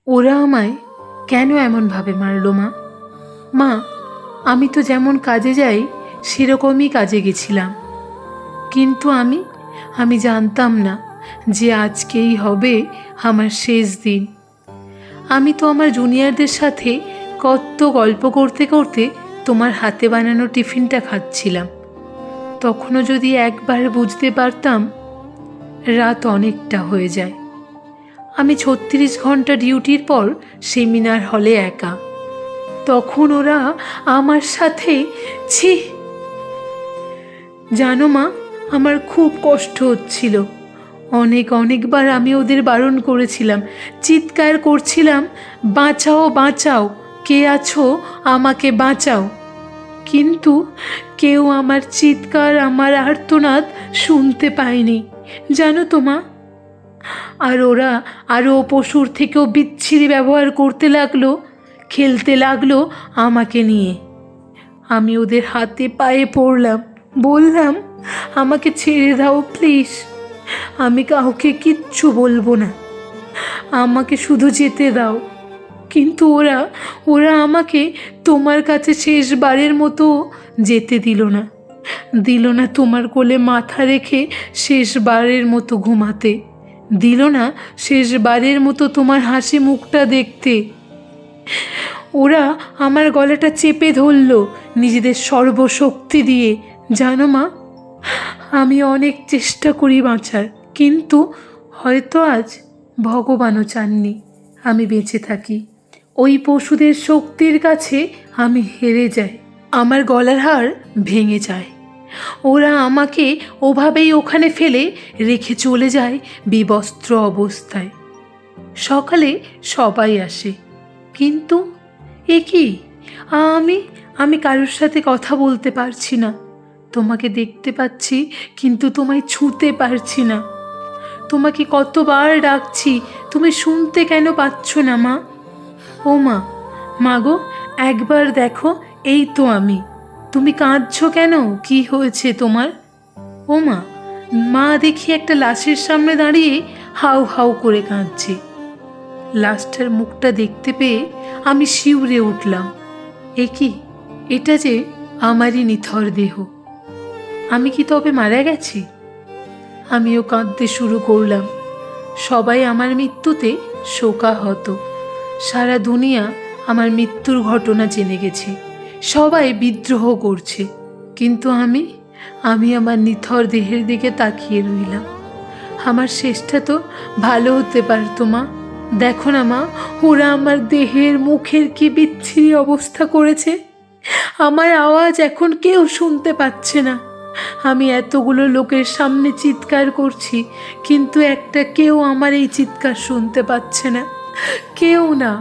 ওরা আমায় কেন এমনভাবে মারলো মা? মা, আমি তো যেমন কাজে যাই সেরকমই কাজে গেছিলাম, কিন্তু আমি জানতাম না যে আজকেই হবে আমার শেষ দিন। আমি তো আমার জুনিয়রদের সাথে কত গল্প করতে করতে তোমার হাতে বানানো টিফিনটা খাচ্ছিলাম। তখনও যদি একবার বুঝতে পারতাম। রাত অনেকটা হয়ে যায়। আমি 36 ঘন্টা ডিউটির পর সেমিনার হলে একা। তখন ওরা আমার সাথে, ছি! জানো মা, আমার খুব কষ্ট হচ্ছিল। অনেকবার আমি ওদের বারণ করেছিলাম, চিৎকার করছিলাম, বাঁচাও বাঁচাও, কে আছো, আমাকে বাঁচাও। কিন্তু কেউ আমার চিৎকার, আমার আর্তনাদ শুনতে পায়নি, জানো তো মা। আর ওরা আরও পশুর থেকেও বিচ্ছিরি ব্যবহার করতে লাগলো, খেলতে লাগলো আমাকে নিয়ে। আমি ওদের হাতে পায়ে পড়লাম, বললাম, আমাকে ছেড়ে দাও প্লিজ, আমি কাউকে কিচ্ছু বলবো না, আমাকে শুধু যেতে দাও। কিন্তু ওরা আমাকে তোমার কাছে শেষবারের মতো যেতে দিল না তোমার কোলে মাথা রেখে শেষবারের মতো ঘুমাতে, দিল না শেষবারের মতো তোমার হাসি মুখটা দেখতে। ওরা আমার গলাটা চেপে ধরল নিজেদের সর্বশক্তি দিয়ে। জানো মা, আমি অনেক চেষ্টা করি বাঁচার, কিন্তু হয়তো আজ ভগবানও চাননি আমি বেঁচে থাকি। ওই পশুদের শক্তির কাছে আমি হেরে যাই, আমার গলার হাড় ভেঙে যায়। ওরা আমাকে ওভাবেই ওখানে ফেলে রেখে চলে যায় বিবস্ত্র অবস্থায়। সকালে সবাই আসে, কিন্তু এ কি, আমি কারোর সাথে কথা বলতে পারছি না। তোমাকে দেখতে পাচ্ছি, কিন্তু তোমায় ছুঁতে পারছি না। তোমাকে কতবার ডাকছি, তুমি শুনতে কেন পাচ্ছ না মা? ও মা, মাগো, একবার দেখো, এই তো আমি। তুমি কাঁদছো কেন? কি হয়েছে তোমার? ও মা, মা দেখি একটা লাশের সামনে দাঁড়িয়ে হাউ হাউ করে কাঁদছে। লাশটার মুখটা দেখতে পেয়ে আমি শিউরে উঠলাম। এ কি, এটা যে আমারই নিথর দেহ। আমি কি তবে মারা গেছি? আমিও কাঁদতে শুরু করলাম। সবাই আমার মৃত্যুতে শোকাহত। সারা দুনিয়া আমার মৃত্যুর ঘটনা জেনে গেছে, সবাই বিদ্রোহ করছে, কিন্তু আমি আমার নিথর দেহের দিকে তাকিয়ে রইলাম। আমার শেষটা তো ভালো হতে পারতো মা। দেখো না মা, ওরা আমার দেহের মুখের কি বিচ্ছিরি অবস্থা করেছে। আমার আওয়াজ এখন কেউ শুনতে পাচ্ছে না। আমি এতগুলো লোকের সামনে চিৎকার করছি, কিন্তু একটা কেউ আমার এই চিৎকার শুনতে পাচ্ছে না, কেউ না।